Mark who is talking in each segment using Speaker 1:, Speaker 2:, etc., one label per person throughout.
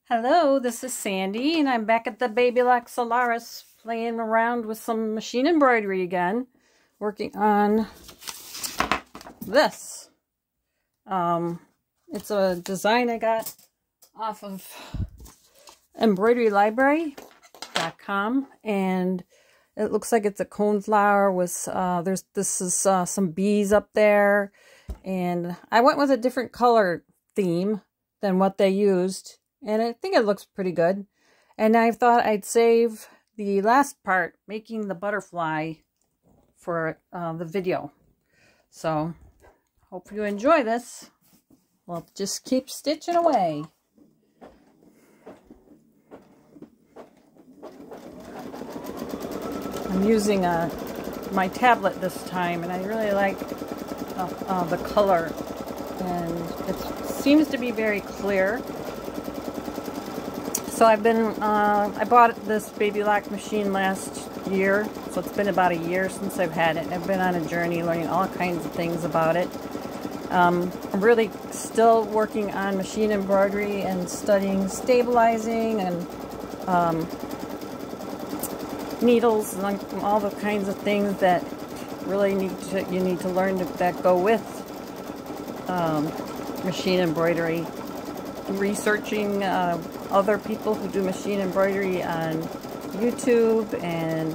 Speaker 1: Hello, this is Sandy, and I'm back at the Babylock Solaris playing around with some machine embroidery again, working on this. It's a design I got off of embroiderylibrary.com, and it looks like it's a coneflower with some bees up there, and I went with a different color theme than what they used. And I think it looks pretty good. And I thought I'd save the last part, making the butterfly, for the video. So, hope you enjoy this. We'll just keep stitching away. I'm using my tablet this time, and I really like the color. And it seems to be very clear. So I bought this Babylock machine last year, so it's been about a year since I've had it. I've been on a journey learning all kinds of things about it. I'm really still working on machine embroidery and studying stabilizing and needles and all the kinds of things that really you need to learn that go with machine embroidery. Researching other people who do machine embroidery on YouTube, and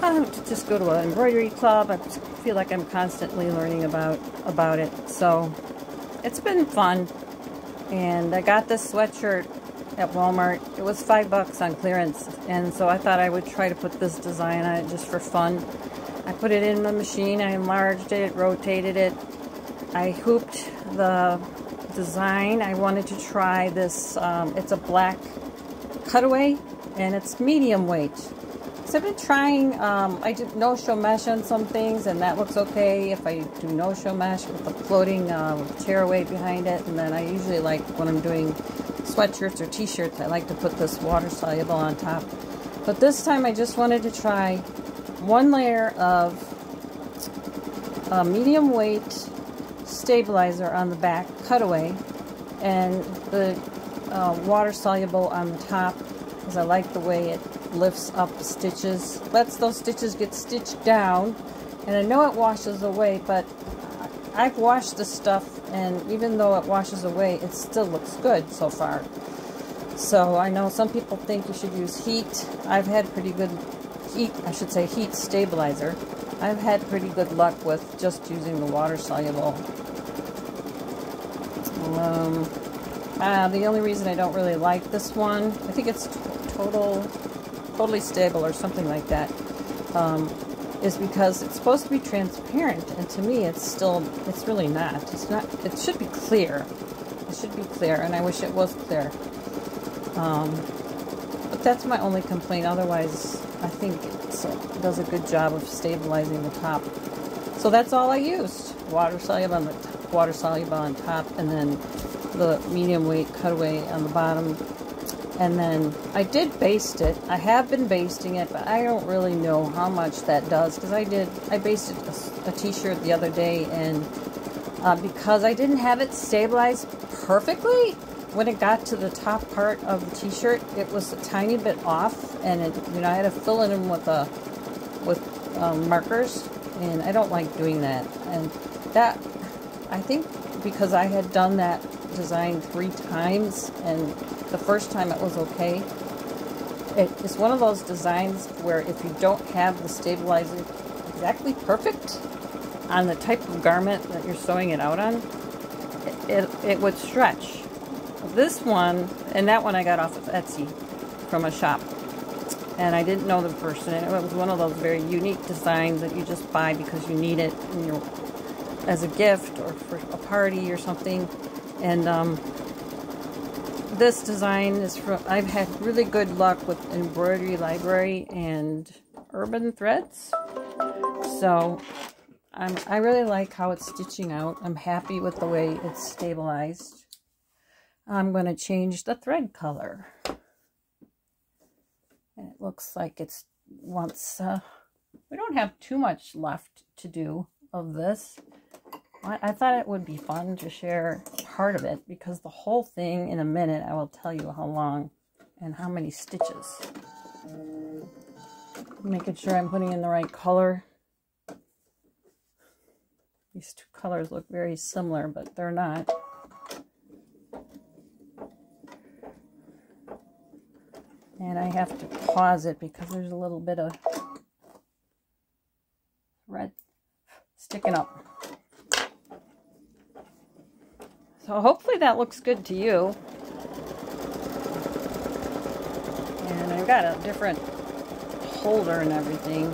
Speaker 1: I just go to an embroidery club. I feel like I'm constantly learning about it, so it's been fun. And I got this sweatshirt at Walmart. It was $5 on clearance, and so I thought I would try to put this design on it just for fun. I put it in the machine, I enlarged it, rotated it, I hooped the design. I wanted to try this, it's a black cutaway, and it's medium weight. So I've been trying, I did no-show mesh on some things, and that looks okay if I do no-show mesh with the floating tearaway behind it. And then I usually like, when I'm doing sweatshirts or t-shirts, I like to put this water-soluble on top. But this time I just wanted to try one layer of medium weight stabilizer on the back cutaway, and the water soluble on the top, because I like the way it lifts up the stitches, lets those stitches get stitched down. And I know it washes away, but I've washed this stuff, and even though it washes away, it still looks good so far. So I know some people think you should use heat. I've had pretty good heat stabilizer. I've had pretty good luck with just using the water soluble. The only reason I don't really like this one, I think it's totally stable or something like that, is because it's supposed to be transparent, and to me it's really not. It's not. It should be clear. It should be clear, and I wish it was clear. But that's my only complaint. Otherwise, I think it does a good job of stabilizing the top. So that's all I used. Water soluble on top, and then the medium weight cutaway on the bottom. And then I did baste it. I have been basting it, but I don't really know how much that does, because I basted a t-shirt the other day, and because I didn't have it stabilized perfectly, when it got to the top part of the t-shirt, it was a tiny bit off, and I had to fill it in with markers, and I don't like doing that. And that, I think, because I had done that design 3 times, and the first time it was okay. It's one of those designs where if you don't have the stabilizer exactly perfect on the type of garment that you're sewing it out on, it would stretch. This one, and that one I got off of Etsy from a shop, and I didn't know the person, and it was one of those very unique designs that you just buy because you need it as a gift or for a party or something. And this design is I've had really good luck with Embroidery Library and Urban Threads. So I really like how it's stitching out. I'm happy with the way it's stabilized. I'm going to change the thread color. And it looks like it's we don't have too much left to do of this. I thought it would be fun to share part of it, because the whole thing, in a minute, I will tell you how long and how many stitches. Making sure I'm putting in the right color. These two colors look very similar, but they're not. And I have to pause it because there's a little bit of red sticking up. So hopefully that looks good to you. And I've got a different holder and everything.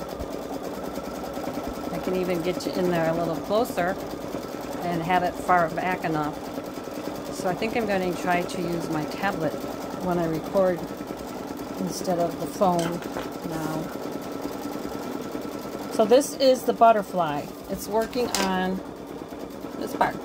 Speaker 1: I can even get you in there a little closer and have it far back enough. So I think I'm going to try to use my tablet when I record instead of the phone now. So this is the butterfly. It's working on this part.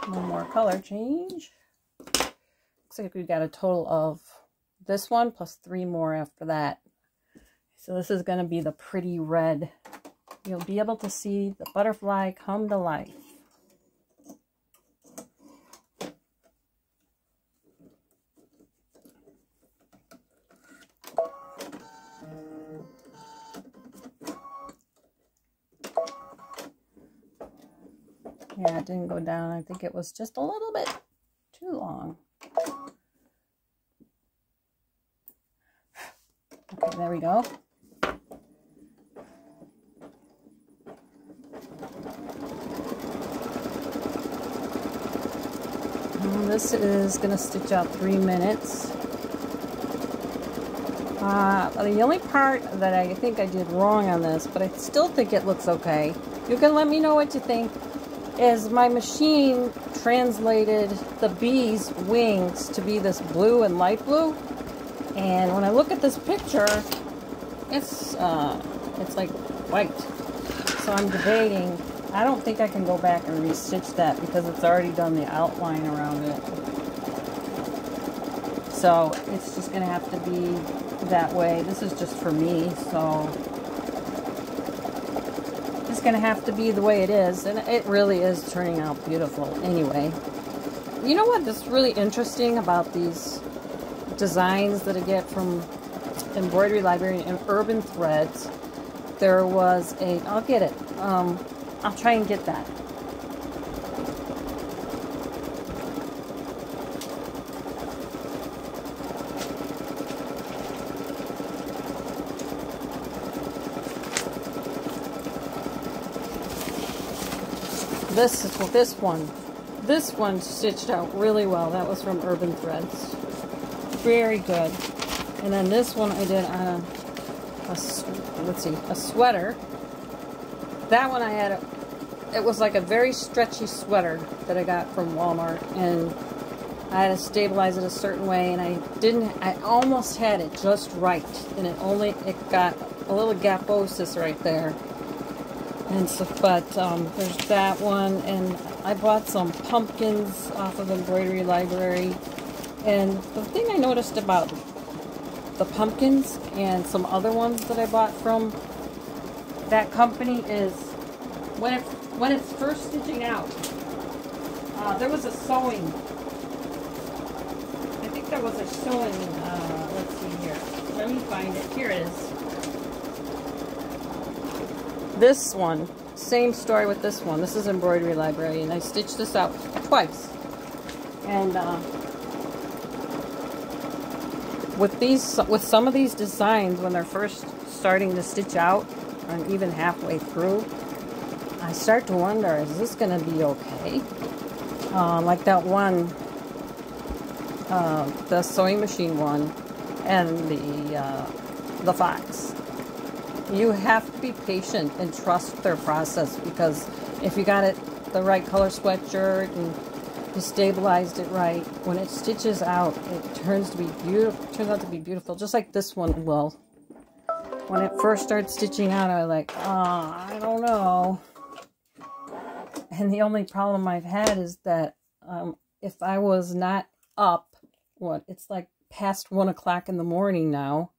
Speaker 1: One more color change. Looks like we've got a total of this one plus 3 more after that. So this is going to be the pretty red. You'll be able to see the butterfly come to life. Yeah, it didn't go down. I think it was just a little bit too long. Okay, there we go. And this is going to stitch out 3 minutes. The only part that I think I did wrong on this, but I still think it looks okay. You can let me know what you think. Is my machine translated the bee's wings to be this blue and light blue, and when I look at this picture, it's like white. So I'm debating. I don't think I can go back and restitch that because it's already done the outline around it. So it's just gonna have to be that way. This is just for me, so it's gonna have to be the way it is, and it really is turning out beautiful anyway. You know what is really interesting about these designs that I get from Embroidery Library and Urban Threads? There was a, I'll get it, I'll try and get that. This one stitched out really well. That was from Urban Threads. Very good. And then this one I did on a sweater. That one I had, it was like a very stretchy sweater that I got from Walmart, and I had to stabilize it a certain way, and I almost had it just right, and it got a little gaposis right there. And so, but there's that one, and I bought some pumpkins off of Embroidery Library. And the thing I noticed about the pumpkins and some other ones that I bought from that company is when it's first stitching out, there was a sewing. I think there was a sewing. Let's see here. Let me find it. Here it is. This one, same story with this one. This is Embroidery Library, and I stitched this out twice. And with some of these designs, when they're first starting to stitch out, and even halfway through, I start to wonder, is this going to be okay? Like that one, the sewing machine one, and the fox. You have to be patient and trust their process, because if you got it the right color sweatshirt and you stabilized it right, when it stitches out, it turns out to be beautiful, just like this one will. When it first started stitching out, I was like, oh, I don't know. And the only problem I've had is that if I was not up, it's like past 1 o'clock in the morning now.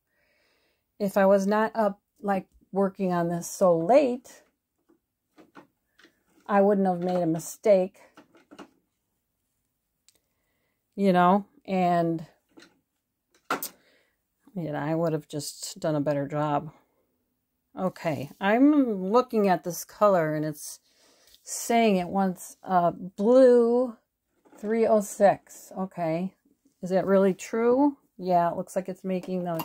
Speaker 1: If I was not up, like, working on this so late, I wouldn't have made a mistake, you know, and I would have just done a better job. Okay, I'm looking at this color and it's saying it wants blue 306. Okay, is it really true? Yeah, it looks like it's making the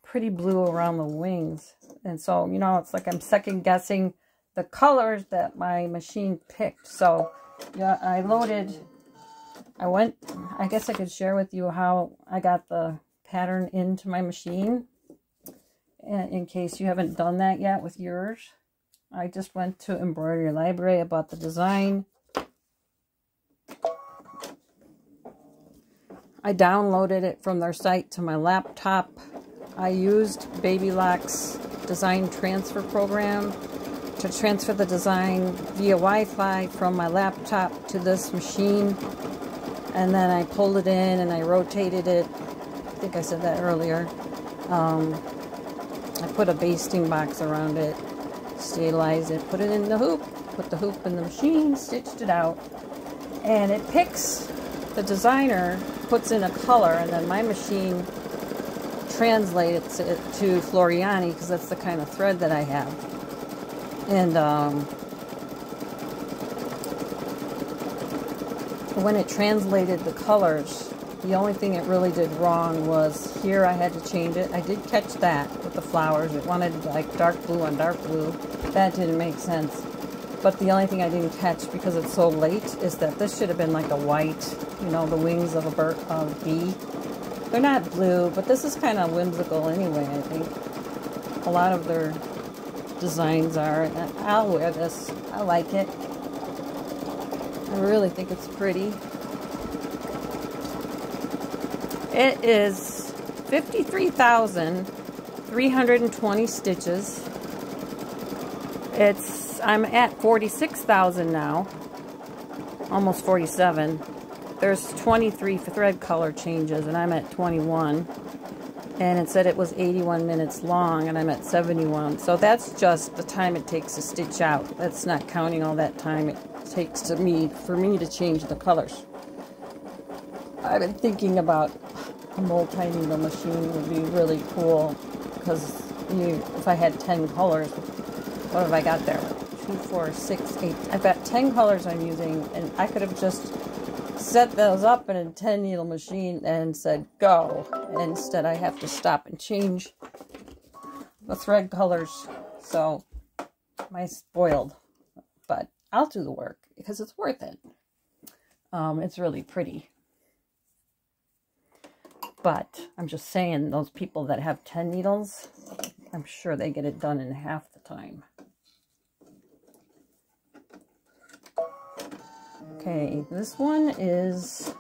Speaker 1: pretty blue around the wings. And so, you know, it's like I'm second guessing the colors that my machine picked. So, yeah, I guess I could share with you how I got the pattern into my machine, in case you haven't done that yet with yours. I just went to Embroidery Library. I bought the design. I downloaded it from their site to my laptop. I used Babylock's design transfer program to transfer the design via Wi-Fi from my laptop to this machine. And then I pulled it in and I rotated it. I think I said that earlier. I put a basting box around it, stabilized it, put it in the hoop, put the hoop in the machine, stitched it out. And it picks, the designer puts in a color, and then my machine translates it to Floriani, because that's the kind of thread that I have. And when it translated the colors, the only thing it really did wrong was here I had to change it. I did catch that with the flowers. It wanted like dark blue on dark blue. That didn't make sense. But the only thing I didn't catch, because it's so late, is that this should have been like a white, you know, the wings of a bee. They're not blue, but this is kind of whimsical anyway, I think. A lot of their designs are. And I'll wear this. I like it. I really think it's pretty. It is 53,320 stitches. I'm at 46,000 now, almost 47. There's 23 thread color changes, and I'm at 21. And it said it was 81 minutes long, and I'm at 71. So that's just the time it takes to stitch out. That's not counting all that time it takes for me to change the colors. I've been thinking about a multi-needle machine would be really cool, because if I had 10 colors, what have I got there? 2, 4, 6, 8. I've got 10 colors I'm using, and I could have just set those up in a 10 needle machine and said go. Instead, I have to stop and change the thread colors. So, I'm spoiled. But I'll do the work because it's worth it. It's really pretty. But I'm just saying, those people that have 10 needles, I'm sure they get it done in half the time. Okay, this one is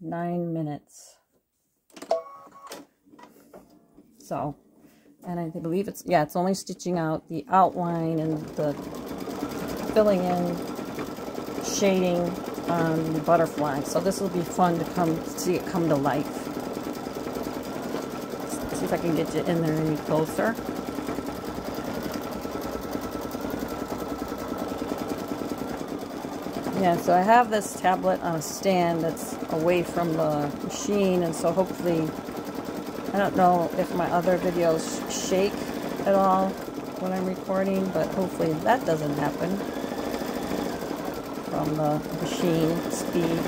Speaker 1: 9 minutes. So, and I believe it's only stitching out the outline and the filling in shading on the butterfly. So this will be fun to see it come to life. Let's see if I can get you in there any closer. Yeah, so I have this tablet on a stand that's away from the machine, and so hopefully, I don't know if my other videos shake at all when I'm recording, but hopefully that doesn't happen from the machine speed.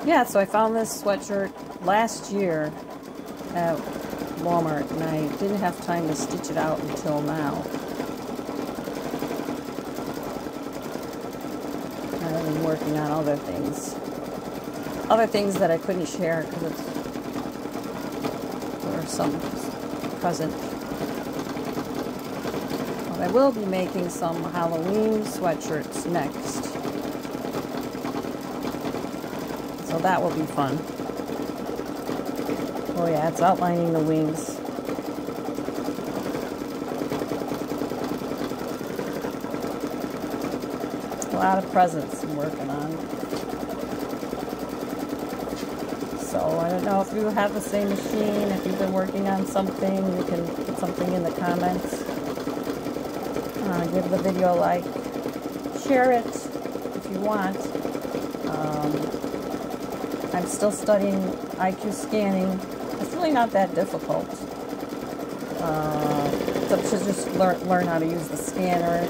Speaker 1: Yeah, so I found this sweatshirt last year at Walmart, and I didn't have time to stitch it out until now. I've been working on other things that I couldn't share because it's for some present. I will be making some Halloween sweatshirts next. So that will be fun. Oh yeah, it's outlining the wings. A lot of presents I'm working on. So I don't know if you have the same machine, if you've been working on something, you can put something in the comments. Give the video a like. Share it if you want. I'm still studying IQ scanning. It's really not that difficult. To just learn how to use the scanner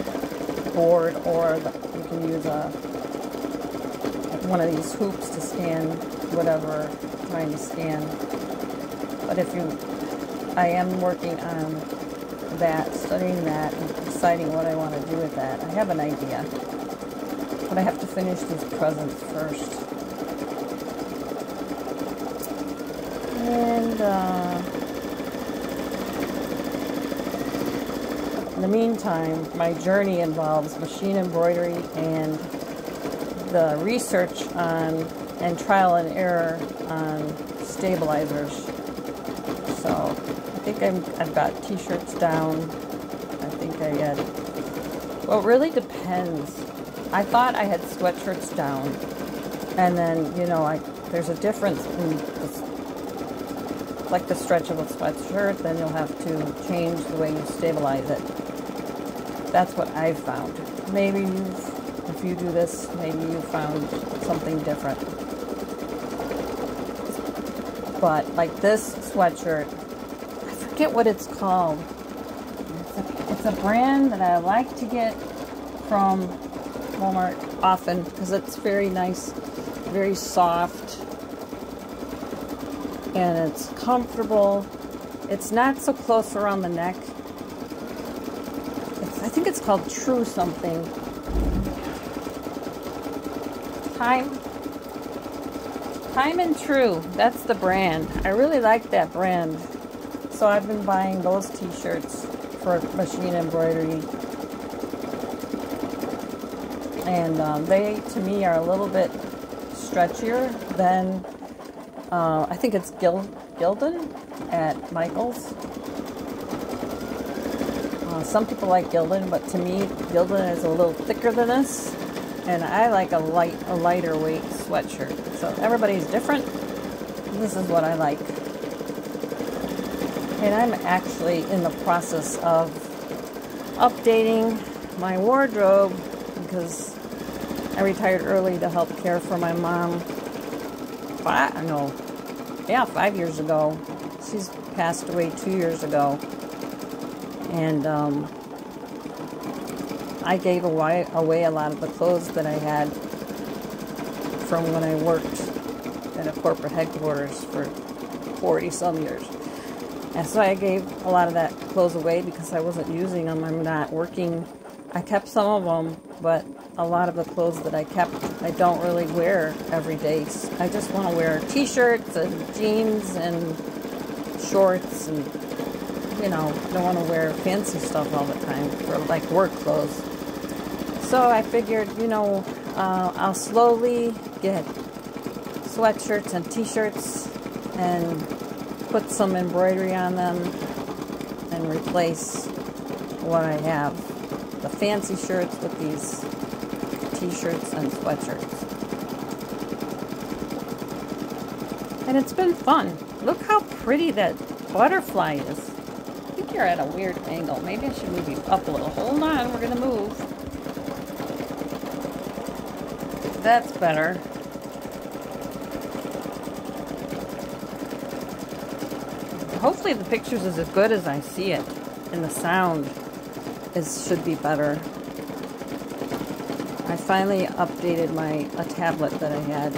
Speaker 1: board, or you can use one of these hoops to scan whatever you're trying to scan. But I am working on that, studying that, and deciding what I want to do with that. I have an idea, but I have to finish these presents first. And in the meantime, my journey involves machine embroidery and the research on and trial and error on stabilizers. So I think I've got t-shirts down. I think I had, well, it really depends. I thought I had sweatshirts down, and then, you know, there's a difference in like the stretchable sweatshirt, then you'll have to change the way you stabilize it. That's what I've found. Maybe if you do this, maybe you found something different. But like this sweatshirt, I forget what it's called. It's a brand that I like to get from Walmart often because it's very nice, very soft, and it's comfortable. It's not so close around the neck. I think it's called True something. Time and True. That's the brand. I really like that brand. So I've been buying those t-shirts for machine embroidery. And they, to me, are a little bit stretchier than, I think it's Gildan at Michael's. Some people like Gildan, but to me, Gildan is a little thicker than this, and I like a lighter weight sweatshirt. So everybody's different. This is what I like. And I'm actually in the process of updating my wardrobe because I retired early to help care for my mom. 5 years ago. She's passed away 2 years ago. And I gave away a lot of the clothes that I had from when I worked at a corporate headquarters for 40-some years. And so I gave a lot of that clothes away because I wasn't using them. I'm not working. I kept some of them, but a lot of the clothes that I kept, I don't really wear every day. I just want to wear t-shirts and jeans and shorts, and you know, don't want to wear fancy stuff all the time for like work clothes. So I figured, you know, I'll slowly get sweatshirts and t-shirts and put some embroidery on them and replace what I have, the fancy shirts, with these t-shirts and sweatshirts. And it's been fun. Look how pretty that butterfly is. I think you're at a weird angle. Maybe I should move you up a little. Hold on, we're gonna move. That's better. Hopefully the pictures is as good as I see it, and the sound should be better. I finally updated a tablet that I had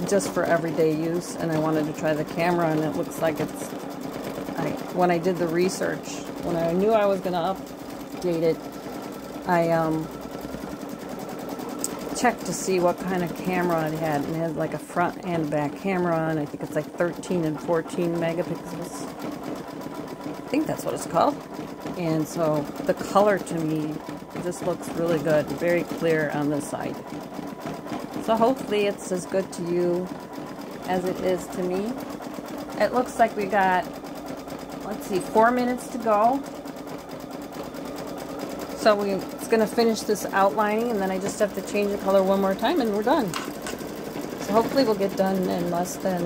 Speaker 1: just for everyday use, and I wanted to try the camera, and it looks like it's, when I did the research, when I knew I was going to update it, I checked to see what kind of camera it had, and it had like a front and back camera, and I think it's like 13 and 14 megapixels. think that's what it's called. And so the color to me just looks really good, very clear on this side. So hopefully it's as good to you as it is to me. It looks like we got, let's see, 4 minutes to go. So it's going to finish this outlining, and then I just have to change the color one more time and we're done. So hopefully we'll get done in less than,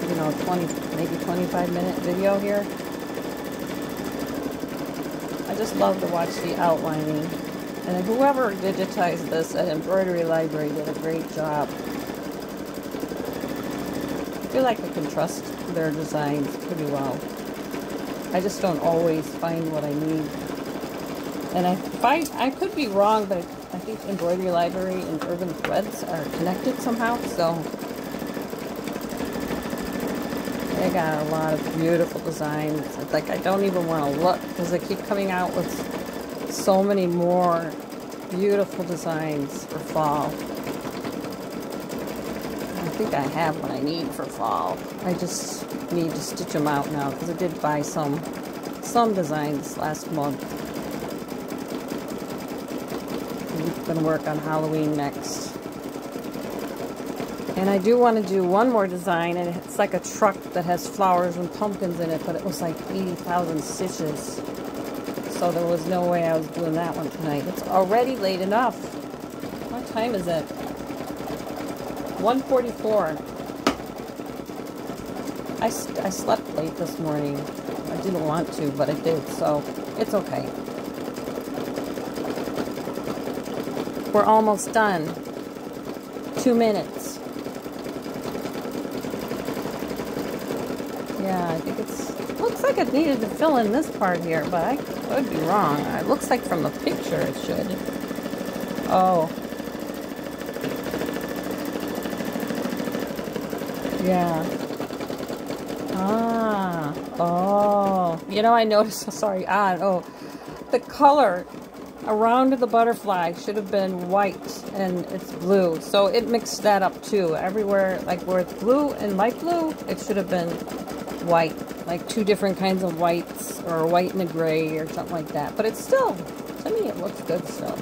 Speaker 1: you know, 20, maybe 25-minute video here. I just love to watch the outlining. And whoever digitized this at Embroidery Library did a great job. I feel like I can trust their designs pretty well. I just don't always find what I need. And I could be wrong, but I think Embroidery Library and Urban Threads are connected somehow, so they got a lot of beautiful designs. It's like I don't even want to look because they keep coming out with so many more beautiful designs for fall. I think I have what I need for fall. I just need to stitch them out now because I did buy some designs last month. I'm going to work on Halloween next. And I do want to do one more design, and it's like a truck that has flowers and pumpkins in it, but it was like 80,000 stitches. So there was no way I was doing that one tonight. It's already late enough. What time is it? 1:44. I slept late this morning. I didn't want to, but I did, so it's okay. We're almost done. 2 minutes. Yeah, I think it looks like it needed to fill in this part here, but I could be wrong. It looks like from the picture it should. Oh. Yeah. Ah. Oh. You know, I noticed, sorry, the color around the butterfly should have been white and it's blue. So it mixed that up too. Everywhere, like where it's blue and light blue, it should have been white. Like two different kinds of whites, or a white and a gray or something like that. But it's still, to me, it looks good still.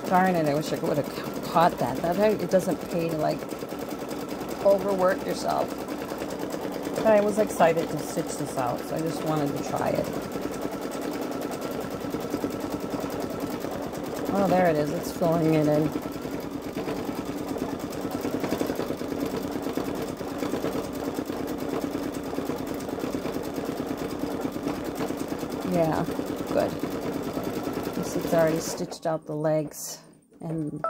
Speaker 1: Darn it, I wish I would have caught that. It doesn't pay to like overwork yourself. But I was excited to stitch this out, so I just wanted to try it. Oh, there it is. It's filling it in. Yeah, good. It's already stitched out the legs. And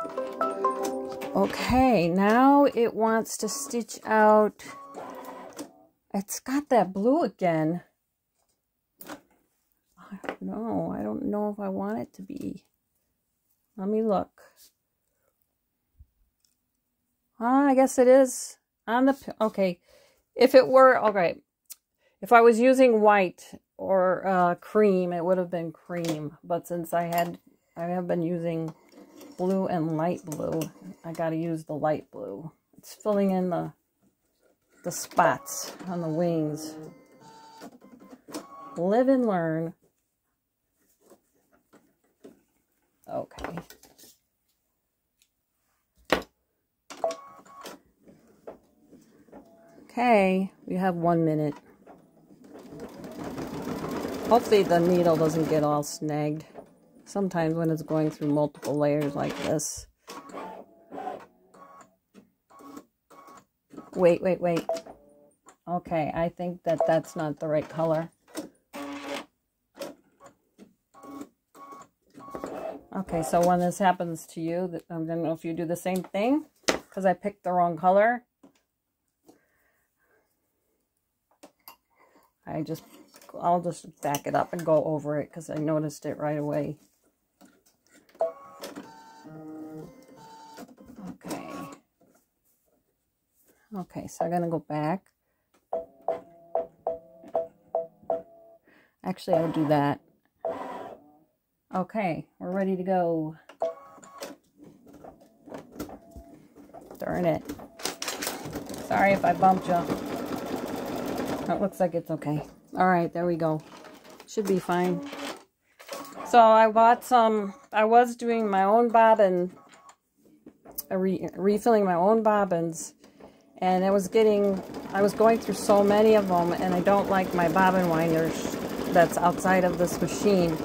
Speaker 1: okay, now it wants to stitch out. It's got that blue again. I don't know if I want it to be. Let me look. I guess it is on the, okay. If it were, okay. If I was using white or cream, it would have been cream. But since I have been using blue and light blue, I got to use the light blue. It's filling in the spots on the wings. Live and learn. Okay. Okay, we have 1 minute. Hopefully the needle doesn't get all snagged. Sometimes when it's going through multiple layers like this. Wait. Okay, I think that's not the right color. Okay, so when this happens to you, I don't know if you do the same thing, because I picked the wrong color. I'll just back it up and go over it, because I noticed it right away. Okay, so I'm going to go back. Actually, I'll do that. Okay, we're ready to go. Darn it. Sorry if I bumped you. It looks like it's okay. All right, there we go. Should be fine. So I bought some, I was doing my own bobbin, refilling my own bobbins, and I was going through so many of them, and I don't like my bobbin winders that's outside of this machine.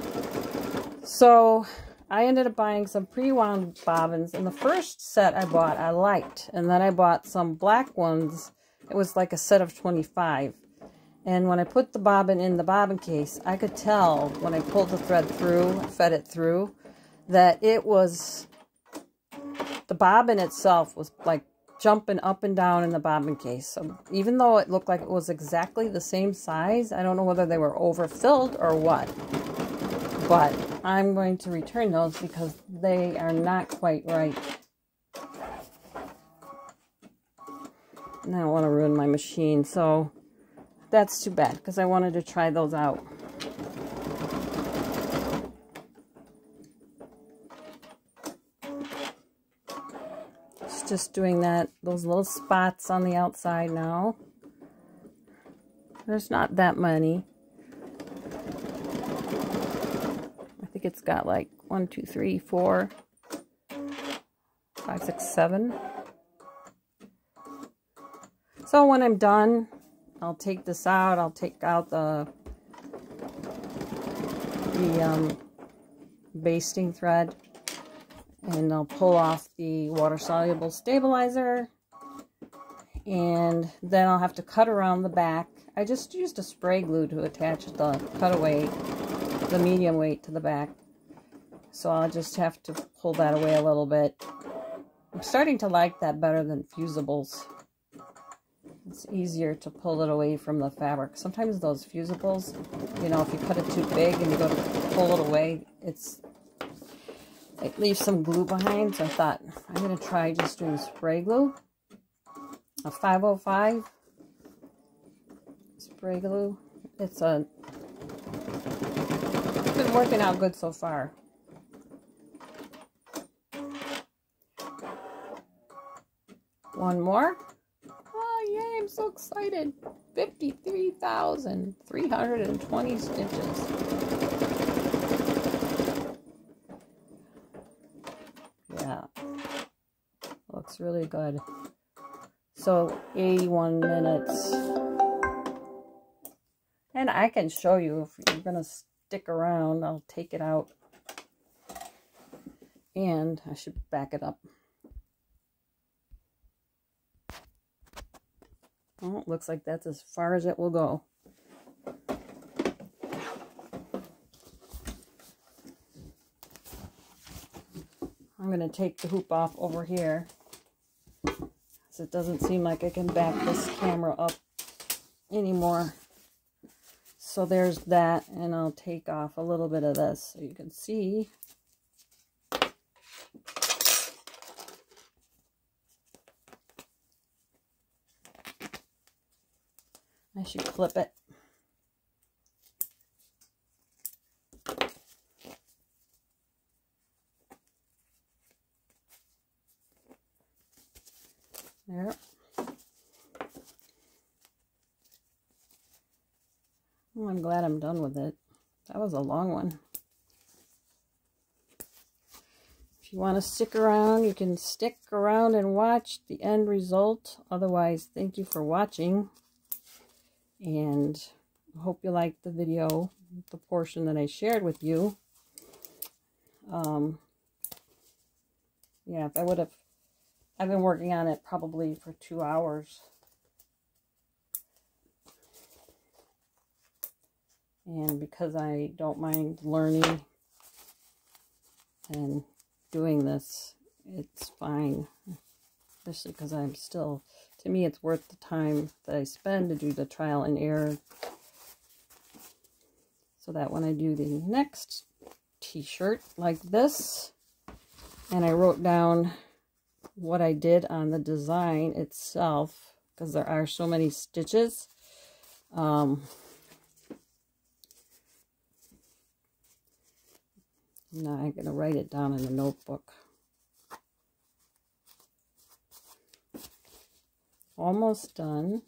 Speaker 1: So I ended up buying some pre-wound bobbins, and the first set I bought I liked, and then I bought some black ones. It was like a set of 25. And when I put the bobbin in the bobbin case, I could tell when I pulled the thread through, fed it through, that it was, the bobbin itself was like jumping up and down in the bobbin case. So even though it looked like it was exactly the same size, I don't know whether they were overfilled or what. But I'm going to return those because they are not quite right. And I don't want to ruin my machine, so that's too bad because I wanted to try those out. It's just doing that, those little spots on the outside now. There's not that many. I think it's got like 1, 2, 3, 4, 5, 6, 7. So when I'm done, I'll take this out. I'll take out the basting thread, and I'll pull off the water-soluble stabilizer, and then I'll have to cut around the back. I just used a spray glue to attach the cutaway, the medium weight, to the back. So I'll just have to pull that away a little bit. I'm starting to like that better than fusibles. It's easier to pull it away from the fabric. Sometimes those fusibles, you know, if you cut it too big and you go to pull it away, it leaves some glue behind. So I thought, I'm going to try just doing spray glue. A 505 spray glue. It's been working out good so far. One more. Oh, yay, I'm so excited. 53,320 stitches. Yeah. Looks really good. So, 81 minutes. And I can show you if you're going to stick around. I'll take it out. And I should back it up. Oh, it looks like that's as far as it will go. I'm going to take the hoop off over here, because it doesn't seem like I can back this camera up anymore. So there's that, and I'll take off a little bit of this so you can see. I should clip it. There. Oh, I'm glad I'm done with it. That was a long one. If you want to stick around, you can stick around and watch the end result. Otherwise, thank you for watching. And I hope you liked the video, the portion that I shared with you. Yeah, if I would have, I've been working on it probably for 2 hours. And because I don't mind learning and doing this, it's fine. Especially because I'm still, to me, it's worth the time that I spend to do the trial and error. So that when I do the next t-shirt like this, and I wrote down what I did on the design itself, because there are so many stitches. Now I'm going to write it down in the notebook. Almost done.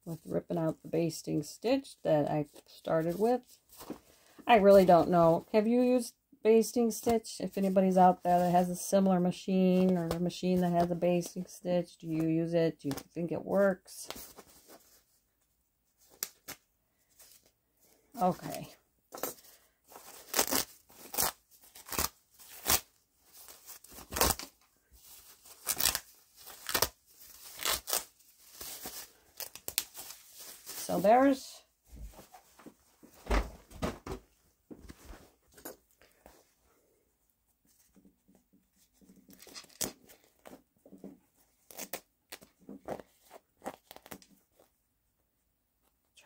Speaker 1: with ripping out the basting stitch that I started with. I really don't know. Have you used basting stitch? If anybody's out there that has a similar machine or a machine that has a basting stitch, do you use it? Do you think it works? Okay. So there's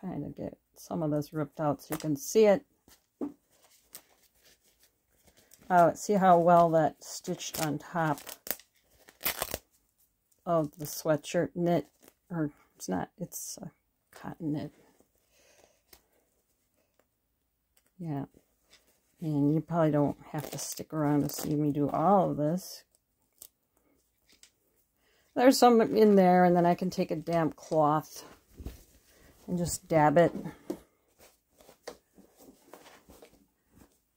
Speaker 1: trying to get some of this ripped out so you can see it. Oh, see how well that stitched on top of the sweatshirt knit, or it's not, it's a cotton knit. Yeah, and you probably don't have to stick around to see me do all of this. There's some in there, and then I can take a damp cloth and just dab it.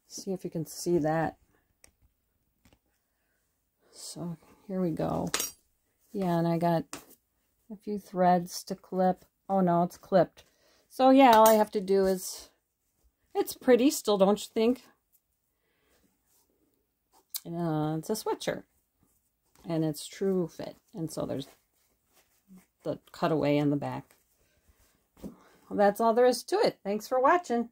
Speaker 1: See if you can see that. So here we go. Yeah, and I got a few threads to clip. Oh no, it's clipped. So yeah, all I have to do is, it's pretty still, don't you think? It's a sweatshirt. And it's true fit. And so there's the cutaway in the back. Well, that's all there is to it. Thanks for watching.